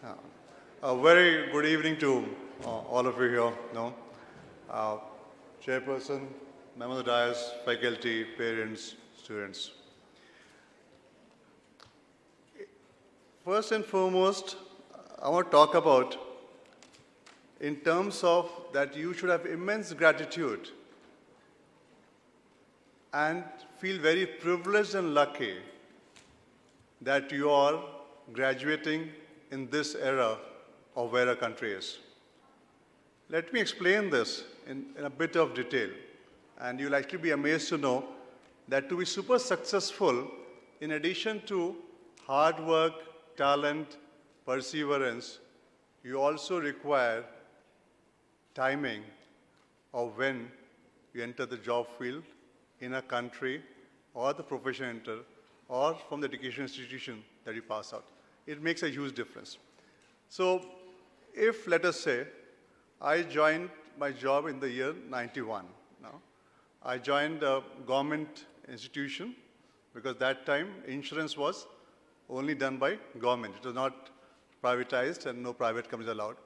Uh, A very good evening to all of you here. No, uh, Chairperson, members of the dais, faculty, parents, students. First and foremost, I want to talk about in terms of that you should have immense gratitude and feel very privileged and lucky that you are graduating in this era of where our country is. Let me explain this in a bit of detail, and you'll actually be amazed to know that to be super successful, in addition to hard work, talent, perseverance, you also require timing of when you enter the job field in a country or the profession enter or from the education institution that you pass out. It makes a huge difference. So if, let us say, I joined my job in the year 91. Now, I joined a government institution because that time insurance was only done by government. It was not privatized and no private companies allowed.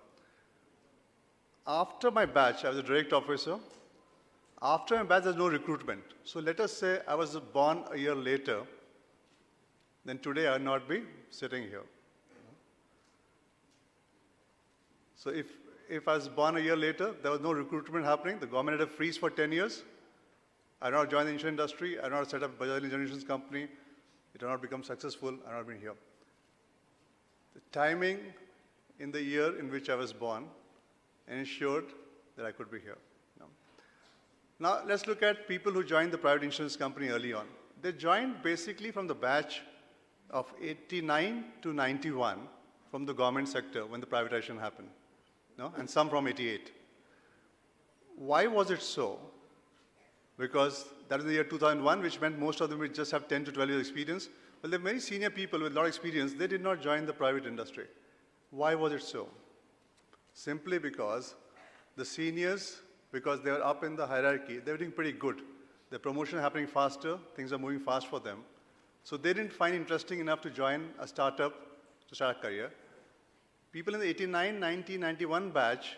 After my batch, I was a direct officer. After my batch, there's no recruitment. So let us say I was born a year later, then today I would not be sitting here. So if I was born a year later, there was no recruitment happening, the government had a freeze for 10 years, I had not joined the insurance industry, I had not set up Bajaj Allianz General Insurance company, it had not become successful, I had not been here. The timing in the year in which I was born ensured that I could be here. Now let's look at people who joined the private insurance company early on. They joined basically from the batch of 89 to 91 from the government sector when the privatization happened, no? And some from 88. Why was it so? Because that is the year 2001, which meant most of them would just have 10 to 12 years experience. Well, they're very senior people with a lot of experience. They did not join the private industry. Why was it so? Simply because the seniors, because they were up in the hierarchy, they were doing pretty good. The promotion happening faster, things are moving fast for them. So they didn't find it interesting enough to join a startup to start a career. People in the 89, 90, 91 batch,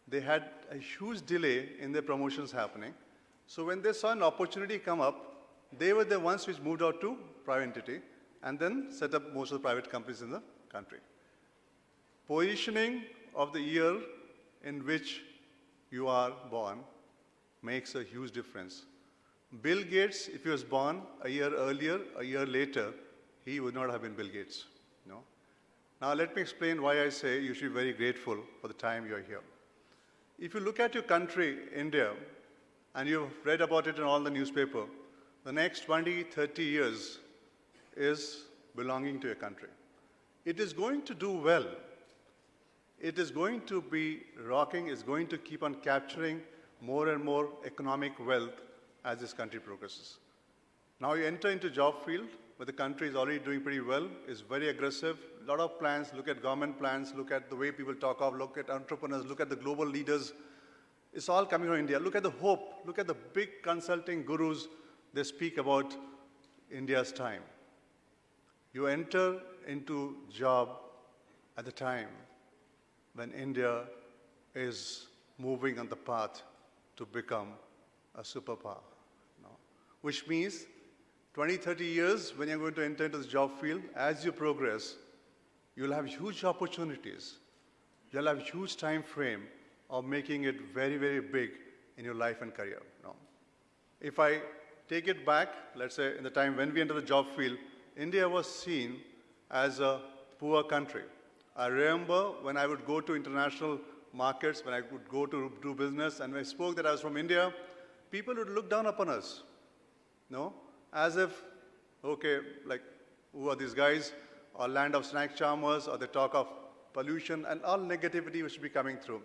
they had a huge delay in their promotions happening. So when they saw an opportunity come up, they were the ones which moved out to private entity and then set up most of the private companies in the country. Positioning of the year in which you are born makes a huge difference. Bill Gates, if he was born a year earlier, a year later, he would not have been Bill Gates. No? Now let me explain why I say you should be very grateful for the time you're here. If you look at your country, India, and you've read about it in all the newspaper, the next 20, 30 years is belonging to your country. It is going to do well. It is going to be rocking, it's going to keep on capturing more and more economic wealth as this country progresses. Now you enter into job field where the country is already doing pretty well, is very aggressive, a lot of plans, look at government plans, look at the way people talk of, look at entrepreneurs, look at the global leaders. It's all coming from India. Look at the hope, look at the big consulting gurus, they speak about India's time. You enter into job at the time when India is moving on the path to become a superpower. No? Which means 20, 30 years when you're going to enter into the job field, as you progress, you'll have huge opportunities. You'll have huge time frame of making it very, very big in your life and career. No? If I take it back, let's say in the time when we entered the job field, India was seen as a poor country. I remember when I would go to international markets, when I would go to do business, and when I spoke that I was from India, people would look down upon us, no? As if, okay, like, who are these guys? Or land of snack charmers, or they talk of pollution, and all negativity which will be coming through.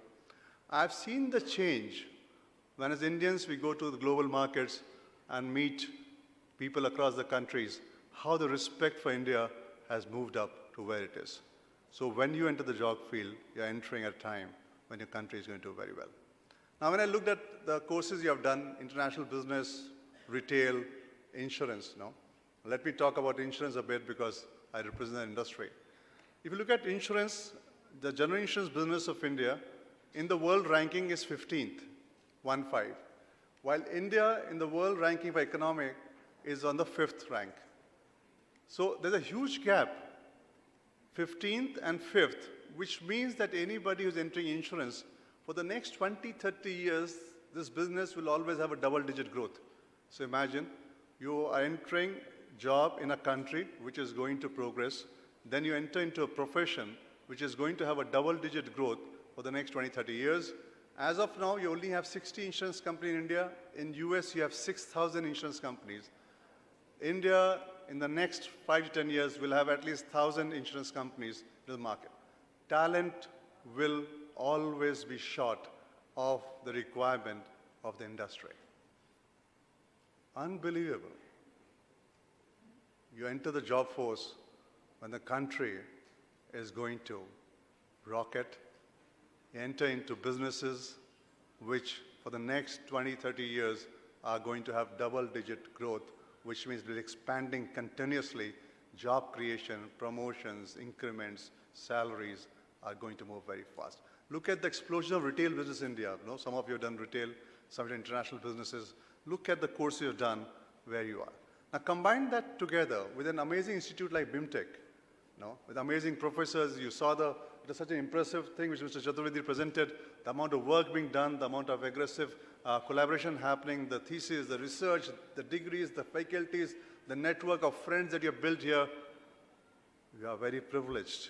I've seen the change when as Indians we go to the global markets and meet people across the countries, how the respect for India has moved up to where it is. So when you enter the job field, you're entering at a time when your country is going to do very well. Now when I looked at the courses you have done, international business, retail, insurance, no? Let me talk about insurance a bit because I represent the industry. If you look at insurance, the general insurance business of India in the world ranking is 15th, 1-5, while India in the world ranking for economic is on the 5th rank. So there's a huge gap, 15th and 5th, which means that anybody who's entering insurance, for the next 20, 30 years, this business will always have a double-digit growth. So imagine you are entering job in a country which is going to progress, then you enter into a profession which is going to have a double-digit growth for the next 20, 30 years. As of now, you only have 60 insurance companies in India. In US, you have 6,000 insurance companies. India, in the next 5 to 10 years, will have at least 1,000 insurance companies in the market. Talent will always be short of the requirement of the industry. Unbelievable. You enter the job force when the country is going to rocket. You enter into businesses which for the next 20, 30 years are going to have double-digit growth, which means we're expanding continuously. Job creation, promotions, increments, salaries are going to move very fast. Look at the explosion of retail business in India. You know, some of you have done retail, some of you international businesses. Look at the course you have done where you are. Now combine that together with an amazing institute like BIMTECH, with amazing professors. You saw it was such an impressive thing which Mr. Chaturvedi presented, the amount of work being done, the amount of aggressive collaboration happening, the thesis, the research, the degrees, the faculties, the network of friends that you have built here. You are very privileged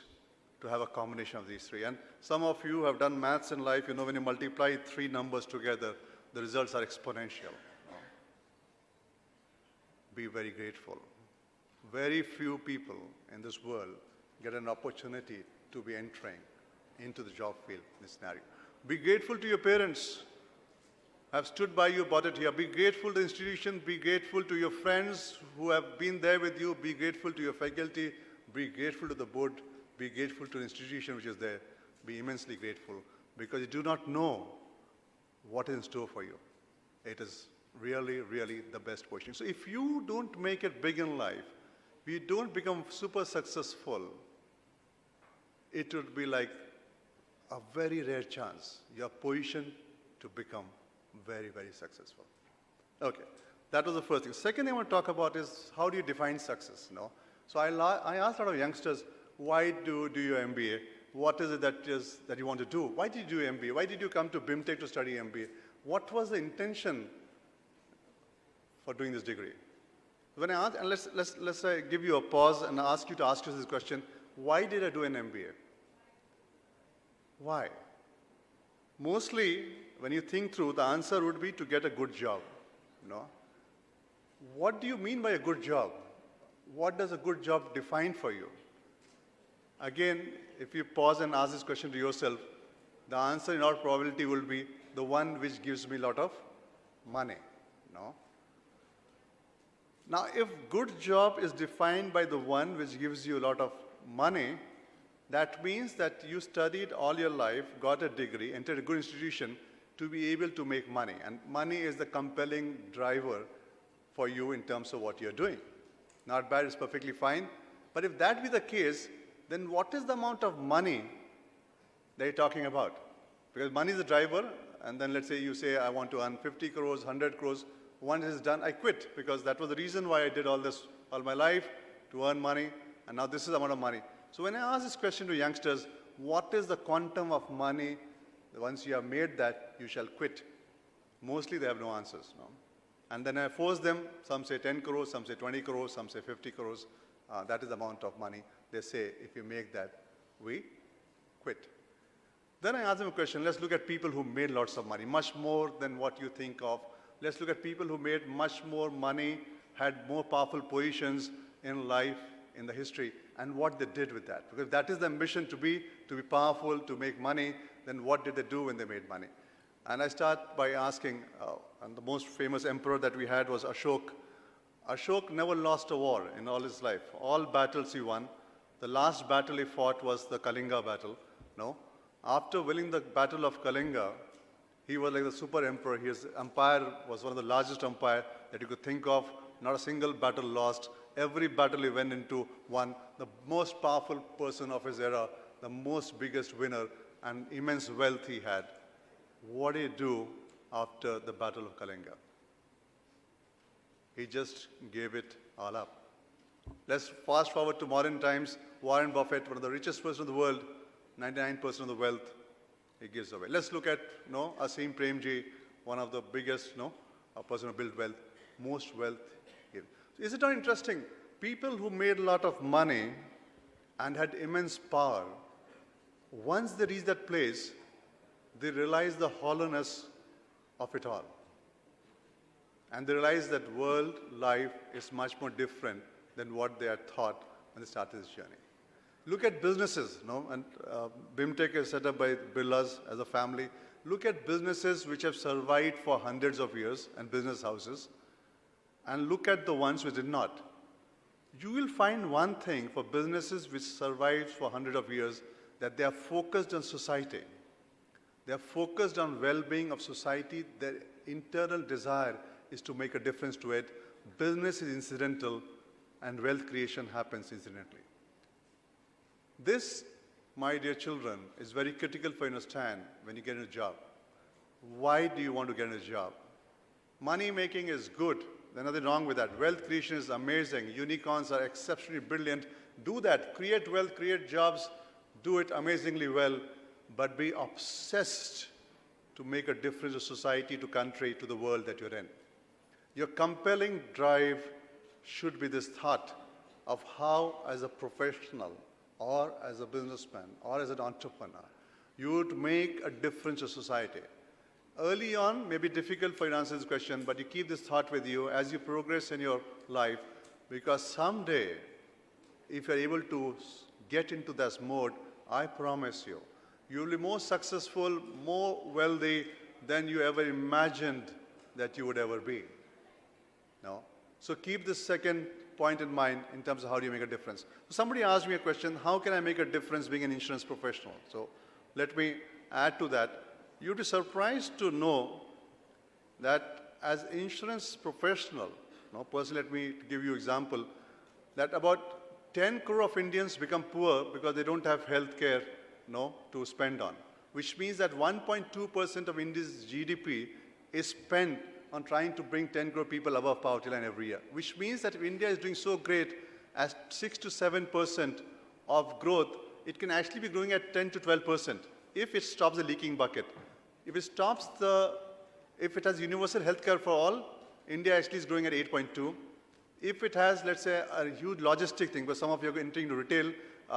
to have a combination of these three. And some of you have done maths in life. You know, when you multiply 3 numbers together, the results are exponential. Be very grateful. Very few people in this world get an opportunity to be entering into the job field in this scenario. Be grateful to your parents. Have stood by you, brought it here. Be grateful to the institution. Be grateful to your friends who have been there with you. Be grateful to your faculty. Be grateful to the board. Be grateful to the institution which is there. Be immensely grateful because you do not know what is in store for you. It is really, really the best position. So if you don't make it big in life, if you don't become super successful, it would be like a very rare chance you're positioned to become very, very successful. Okay, that was the first thing. Second thing I want to talk about is how do you define success? So I asked a lot of youngsters, why do your MBA? What is it that you want to do? Why did you do MBA? Why did you come to BIMTECH to study MBA? What was the intention for doing this degree? When I asked, and let's give you a pause and ask you to ask yourself this question, why did I do an MBA? Why? Mostly, when you think through, the answer would be to get a good job. What do you mean by a good job? What does a good job define for you? Again, if you pause and ask this question to yourself, the answer in all probability will be the one which gives me a lot of money. Now, if good job is defined by the one which gives you a lot of money, that means that you studied all your life, got a degree, entered a good institution to be able to make money. And money is the compelling driver for you in terms of what you're doing. Not bad, it's perfectly fine. But if that be the case, then what is the amount of money that you're talking about? Because money is the driver, and then let's say you say, I want to earn 50 crores, 100 crores. Once it's done, I quit, because that was the reason why I did all this all my life, to earn money, and now this is the amount of money. So when I ask this question to youngsters, what is the quantum of money, once you have made that, you shall quit? Mostly they have no answers. And then I force them, some say 10 crores, some say 20 crores, some say 50 crores. That is the amount of money. They say, if you make that, we quit. Then I ask them a question. Let's look at people who made lots of money, much more than what you think of. Let's look at people who made much more money, had more powerful positions in life, in the history, and what they did with that. Because that is the ambition, to be powerful, to make money, then what did they do when they made money? And I start by asking, and the most famous emperor that we had was Ashok. Ashok never lost a war in all his life. All battles he won. The last battle he fought was the Kalinga battle. After winning the battle of Kalinga, he was like the super emperor. His empire was one of the largest empire that you could think of. Not a single battle lost. Every battle he went into won. The most powerful person of his era, the most biggest winner and immense wealth he had. What did he do after the Battle of Kalinga? He just gave it all up. Let's fast forward to modern times. Warren Buffett, one of the richest persons in the world, 99% of the wealth he gives away. Let's look at Asim Premji, one of the biggest a person who built wealth, most wealth given. So is it not interesting? People who made a lot of money and had immense power, once they reach that place, they realize the hollowness of it all. And they realize that world life is much more different than what they had thought when they started this journey. Look at businesses, and BIMTECH is set up by Birlas as a family. Look at businesses which have survived for hundreds of years and business houses, and look at the ones which did not. You will find one thing for businesses which survived for hundreds of years, that they are focused on society. They are focused on well-being of society. Their internal desire is to make a difference to it. Business is incidental, and wealth creation happens incidentally. This, my dear children, is very critical for you to understand when you get in a job. Why do you want to get in a job? Money making is good. There's nothing wrong with that. Wealth creation is amazing. Unicorns are exceptionally brilliant. Do that. Create wealth, create jobs. Do it amazingly well. But be obsessed to make a difference to society, to country, to the world that you're in. Your compelling drive should be this thought of how, as a professional, or as a businessman, or as an entrepreneur, you would make a difference to society. Early on, may be difficult for you to answer this question, but you keep this thought with you as you progress in your life, because someday, if you're able to get into this mode, I promise you, you'll be more successful, more wealthy than you ever imagined that you would ever be. No? So keep this second point in mind in terms of how do you make a difference. So somebody asked me a question, how can I make a difference being an insurance professional? So let me add to that. You'd be surprised to know that as insurance professional, personally let me give you an example, that about 10 crore of Indians become poor because they don't have health care to spend on, which means that 1.2% of India's GDP is spent on trying to bring 10 crore people above poverty line every year, which means that if India is doing so great as 6 to 7% of growth, it can actually be growing at 10 to 12% if it stops the leaking bucket. If it has universal health care for all, India actually is growing at 8.2. If it has, let's say, a huge logistic thing, where some of you are entering the retail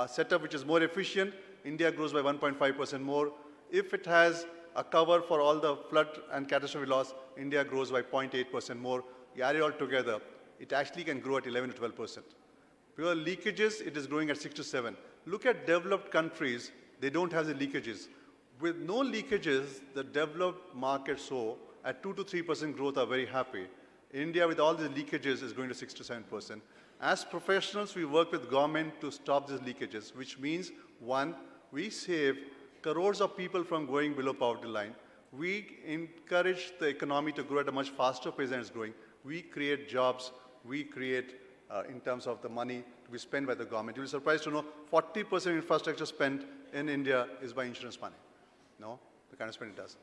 setup which is more efficient, India grows by 1.5% more. If it has a cover for all the flood and catastrophe loss, India grows by 0.8% more. You add it all together, it actually can grow at 11 to 12%. Because leakages, it is growing at 6 to 7. Look at developed countries, they don't have the leakages. With no leakages, the developed markets at 2 to 3% growth are very happy. India, with all the leakages, is going to 6 to 7%. As professionals, we work with government to stop these leakages, which means, one, we save crores of people from going below poverty line. We encourage the economy to grow at a much faster pace than it's growing. We create jobs. We create, in terms of the money to be spent by the government. You'll be surprised to know 40% infrastructure spent in India is by insurance money. The kind of spend it does.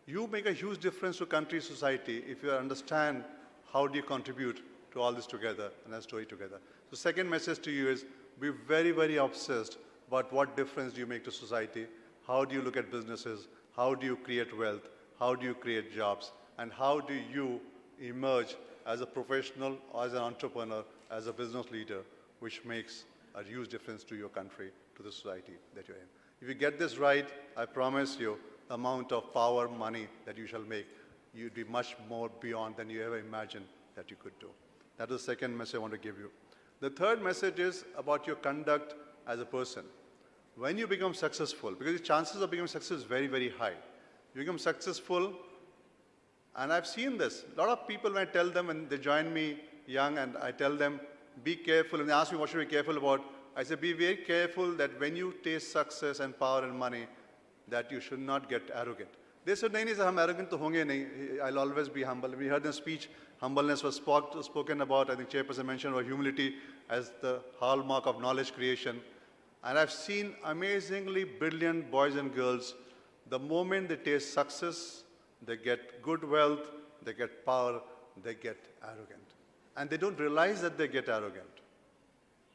You make a huge difference to country, society, if you understand how do you contribute to all this together and that story together. So second message to you is be very, very obsessed about what difference do you make to society. How do you look at businesses? How do you create wealth? How do you create jobs? And how do you emerge as a professional, or as an entrepreneur, as a business leader, which makes a huge difference to your country, to the society that you're in. If you get this right, I promise you, the amount of power, money that you shall make, you'd be much more beyond than you ever imagined that you could do. That is the second message I want to give you. The third message is about your conduct as a person. When you become successful, because the chances of becoming successful is very, very high. You become successful, and I've seen this. A lot of people, when I tell them, when they join me young, and I tell them, be careful, and they ask me what should we be careful about, I say, be very careful that when you taste success and power and money, that you should not get arrogant. They said, nahi, nahi, hum arrogant to honge nahi. I'll always be humble. We heard in speech, humbleness was spoken about. I think Chairperson mentioned about humility as the hallmark of knowledge creation. And I've seen amazingly brilliant boys and girls, the moment they taste success, they get good wealth, they get power, they get arrogant. And they don't realize that they get arrogant.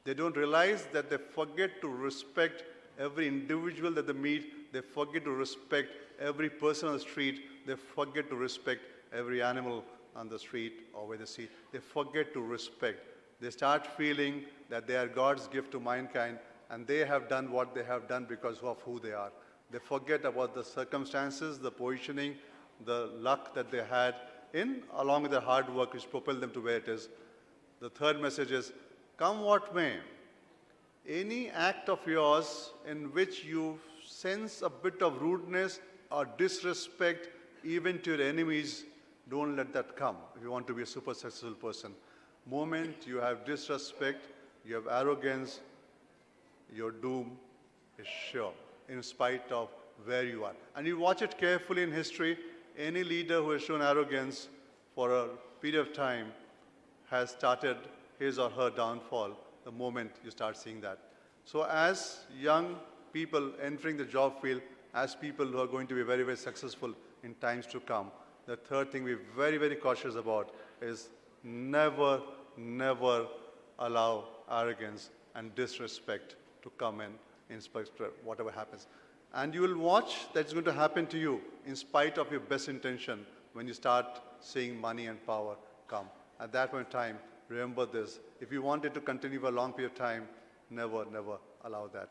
They don't realize that they forget to respect every individual that they meet. They forget to respect every person on the street. They forget to respect every animal on the street or where they see. They forget to respect. They start feeling that they are God's gift to mankind and they have done what they have done because of who they are. They forget about the circumstances, the positioning, the luck that they had along with their hard work which propelled them to where it is. The third message is, come what may, any act of yours in which you sense a bit of rudeness or disrespect even to your enemies, don't let that come if you want to be a super successful person. Moment you have disrespect, you have arrogance, your doom is sure, in spite of where you are. And you watch it carefully in history, any leader who has shown arrogance for a period of time has started his or her downfall the moment you start seeing that. So as young people entering the job field, as people who are going to be very, very successful in times to come, the third thing we're very, very cautious about is never, never allow arrogance and disrespect to come in spite of whatever happens. And you will watch that's going to happen to you in spite of your best intention when you start seeing money and power come. At that point in time, remember this. If you want it to continue for a long period of time, never, never allow that.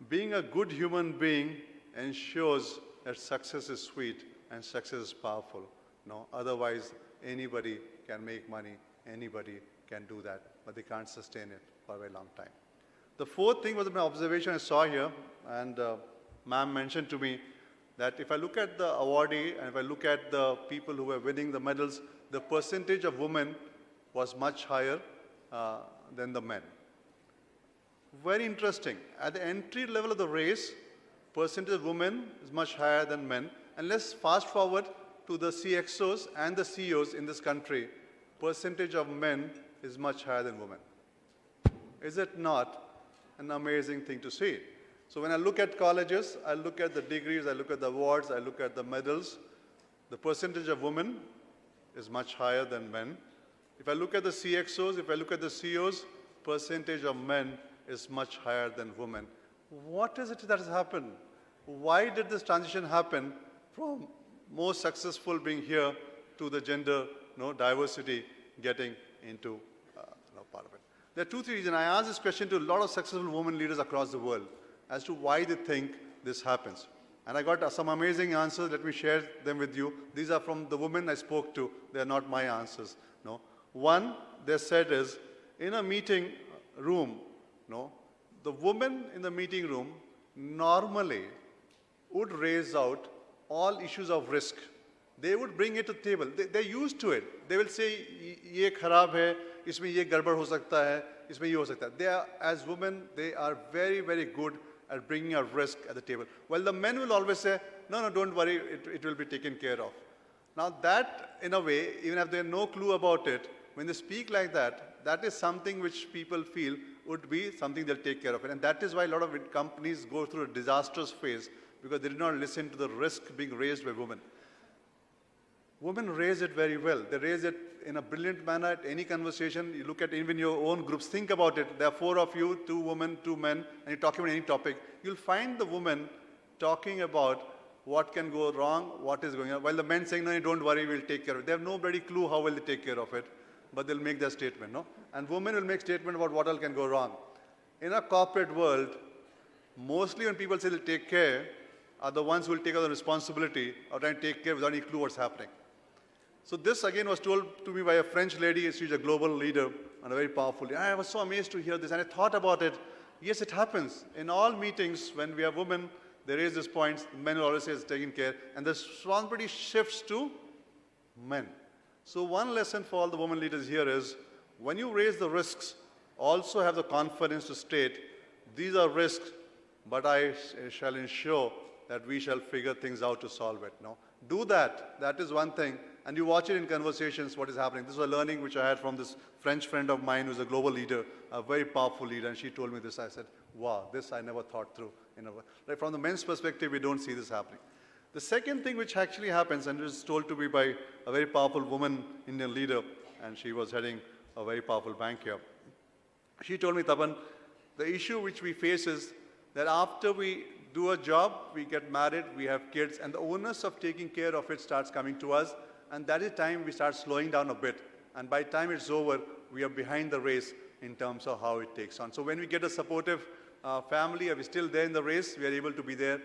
Being a good human being ensures that success is sweet and success is powerful. No, otherwise, anybody can make money, anybody can do that, but they can't sustain it for a very long time. The fourth thing was my observation I saw here, and ma'am mentioned to me that if I look at the awardee and if I look at the people who were winning the medals, the percentage of women was much higher than the men. Very interesting. At the entry level of the race, percentage of women is much higher than men. And let's fast forward to the CXOs and the CEOs in this country. Percentage of men is much higher than women. Is it not an amazing thing to see? So when I look at colleges, I look at the degrees, I look at the awards, I look at the medals. The percentage of women is much higher than men. If I look at the CXOs, if I look at the CEOs, percentage of men is much higher than women. What is it that has happened? Why did this transition happen from more successful being here to the gender diversity getting into part of it? There are 2-3 reasons. I asked this question to a lot of successful women leaders across the world as to why they think this happens. And I got some amazing answers. Let me share them with you. These are from the women I spoke to. They are not my answers. No. One, they said is, in a meeting room, the woman in the meeting room normally would raise out all issues of risk. They would bring it to the table. They're used to it. They will say, ye kharab hai, isme ye garbad ho sakta hai, isme ye ho sakta hai. They are, as women, they are very, very good at bringing a risk at the table. While the men will always say, no, don't worry, it will be taken care of. Now that, in a way, even if they have no clue about it, when they speak like that, that is something which people feel would be something they'll take care of it. And that is why a lot of companies go through a disastrous phase, because they did not listen to the risk being raised by women. Women raise it very well. They raise it in a brilliant manner at any conversation. You look at even your own groups, think about it. There are 4 of you, 2 women, 2 men, and you're talking about any topic. You'll find the woman talking about what can go wrong, what is going on, while the men saying, no, don't worry, we'll take care of it. They have no bloody clue how will they take care of it, but they'll make that statement, no? And women will make statement about what else can go wrong. In a corporate world, mostly when people say they'll take care, are the ones who will take on the responsibility of trying to take care without any clue what's happening. So this again was told to me by a French lady. She's a global leader and a very powerful leader. I was so amazed to hear this, and I thought about it. Yes, it happens. In all meetings, when we have women, they raise these points, men will always say it's taken care, and the responsibility shifts to men. So one lesson for all the women leaders here is, when you raise the risks, also have the confidence to state, these are risks, but I shall ensure that we shall figure things out to solve it. No? Do that. That is one thing. And you watch it in conversations, what is happening. This was a learning which I had from this French friend of mine who's a global leader, a very powerful leader, and she told me this. I said, wow, this I never thought through. Like from the men's perspective, we don't see this happening. The second thing which actually happens, and it was told to me by a very powerful woman, Indian leader, and she was heading a very powerful bank here. She told me, Tapan, the issue which we face is that after we do a job, we get married, we have kids, and the onus of taking care of it starts coming to us, and that is time we start slowing down a bit. And by the time it's over, we are behind the race in terms of how it takes on. So when we get a supportive family, are we still there in the race? We are able to be there.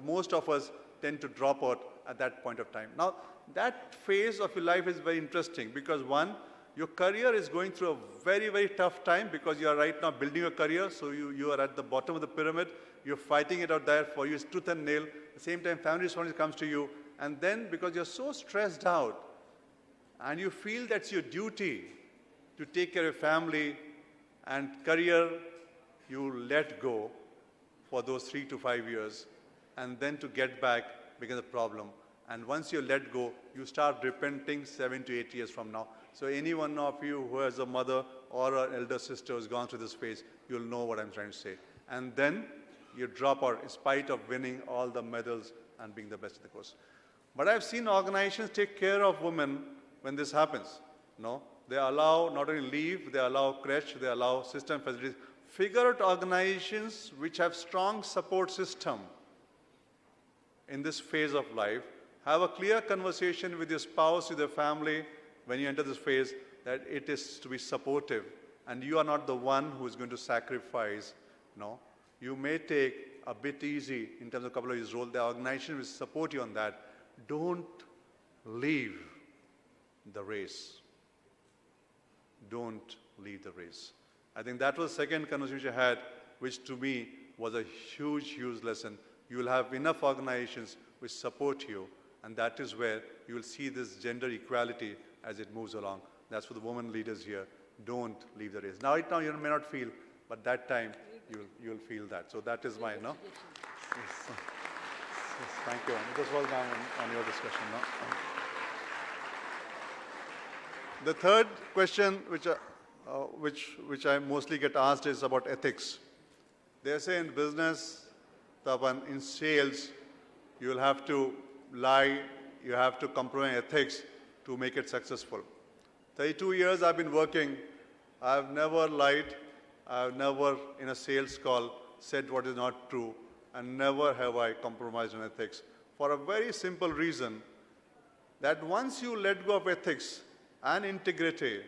Most of us tend to drop out at that point of time. Now, that phase of your life is very interesting because one, your career is going through a very, very tough time because you are right now building a career, so you are at the bottom of the pyramid. You're fighting it out there for you, it's tooth and nail. At the same time, family responsibility comes to you. And then, because you're so stressed out, and you feel that's your duty to take care of family and career, you let go for those 3 to 5 years. And then to get back becomes a problem. And once you let go, you start repenting 7 to 8 years from now. So any one of you who has a mother or an elder sister who's gone through this phase, you'll know what I'm trying to say. And then you drop out in spite of winning all the medals and being the best in the course. But I've seen organizations take care of women when this happens. No? They allow not only leave, they allow creche, they allow system facilities. Figure out organizations which have strong support system in this phase of life. Have a clear conversation with your spouse, with your family, when you enter this phase, that it is to be supportive. And you are not the one who is going to sacrifice. No. You may take a bit easy in terms of a couple of years role. The organization will support you on that. Don't leave the race. Don't leave the race. I think that was the second conversation I had, which to me was a huge, huge lesson. You will have enough organizations which support you, and that is where you will see this gender equality as it moves along. That's for the women leaders here. Don't leave the race. Now, right now, you may not feel, but that time, you'll feel that. So that is mine, no? Yes. Yes, thank you. This was now on your discussion, no? The third question, which I mostly get asked, is about ethics. They say in business, Tapan, in sales, you will have to lie, you have to compromise ethics to make it successful. 32 years I've been working. I've never lied. I've never, in a sales call, said what is not true. And never have I compromised on ethics. For a very simple reason, that once you let go of ethics and integrity,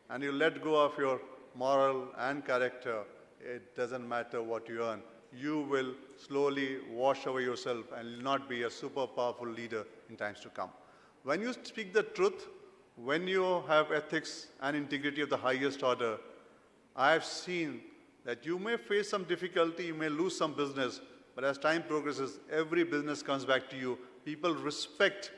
and you let go of your moral and character, it doesn't matter what you earn. You will slowly wash away yourself and will not be a super powerful leader in times to come. When you speak the truth, when you have ethics and integrity of the highest order, I have seen that you may face some difficulty, you may lose some business, but as time progresses, every business comes back to you. People respect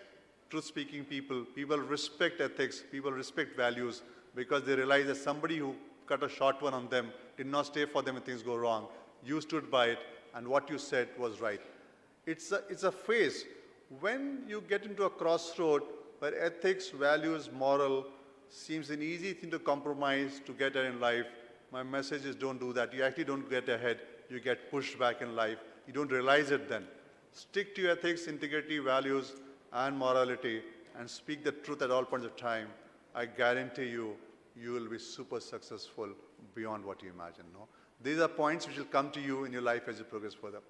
truth-speaking people. People respect ethics. People respect values because they realize that somebody who cut a short one on them did not stay for them when things go wrong. You stood by it, and what you said was right. It's a phase. When you get into a crossroad where ethics, values, moral seems an easy thing to compromise to get ahead in life, my message is don't do that. You actually don't get ahead. You get pushed back in life. You don't realize it then. Stick to your ethics, integrity, values, and morality, and speak the truth at all points of time. I guarantee you, you will be super successful beyond what you imagine. No? These are points which will come to you in your life as you progress further.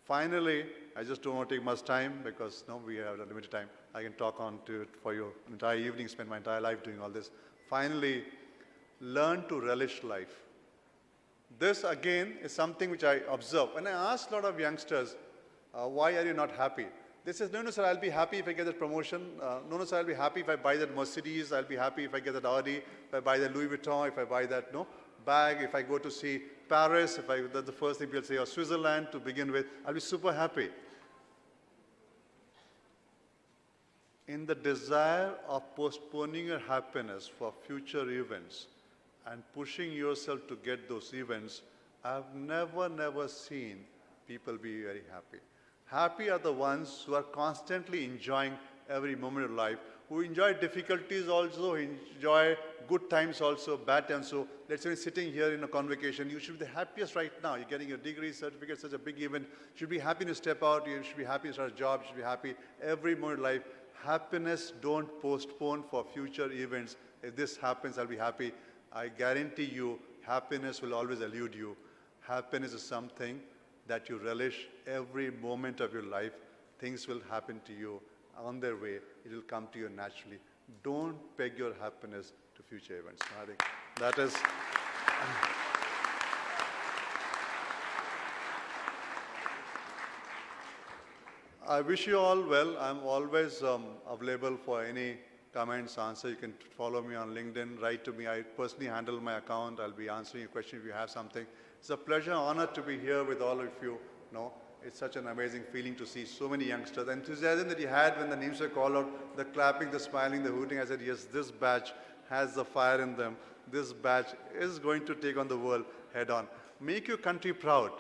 Finally, I just don't want to take much time because we have a limited time. I can talk on to it for you an entire evening, spend my entire life doing all this. Finally, learn to relish life. This, again, is something which I observe. When I ask a lot of youngsters, why are you not happy? They say, no, sir, I'll be happy if I get that promotion. No, sir, I'll be happy if I buy that Mercedes. I'll be happy if I get that Audi, if I buy that Louis Vuitton, if I buy that bag, if I go to see Paris, that's the first thing people say, or Switzerland to begin with. I'll be super happy. In the desire of postponing your happiness for future events and pushing yourself to get those events, I've never seen people be very happy. Happy are the ones who are constantly enjoying every moment of life, who enjoy difficulties also, who enjoy good times also, bad times. So let's say sitting here in a convocation, you should be the happiest right now. You're getting your degree, certificate, such a big event. You should be happy to step out. You should be happy to start a job. You should be happy every moment of life. Happiness, don't postpone for future events. If this happens, I'll be happy. I guarantee you, happiness will always elude you. Happiness is something that you relish every moment of your life. Things will happen to you on their way. It will come to you naturally. Don't peg your happiness to future events. I think that is... I wish you all well. I'm always available for any comments, answer. You can follow me on LinkedIn, write to me. I personally handle my account. I'll be answering your question if you have something. It's a pleasure, honor to be here with all of you. It's such an amazing feeling to see so many youngsters. The enthusiasm that you had when the names were called out, the clapping, the smiling, the hooting. I said, yes, this batch has the fire in them. This batch is going to take on the world head on. Make your country proud.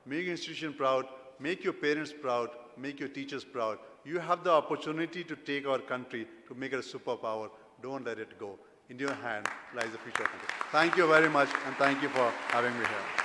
Make your institution proud. Make your parents proud. Make your teachers proud. You have the opportunity to take our country to make it a superpower. Don't let it go. In your hand lies the future of the country. Thank you very much, and thank you for having me here.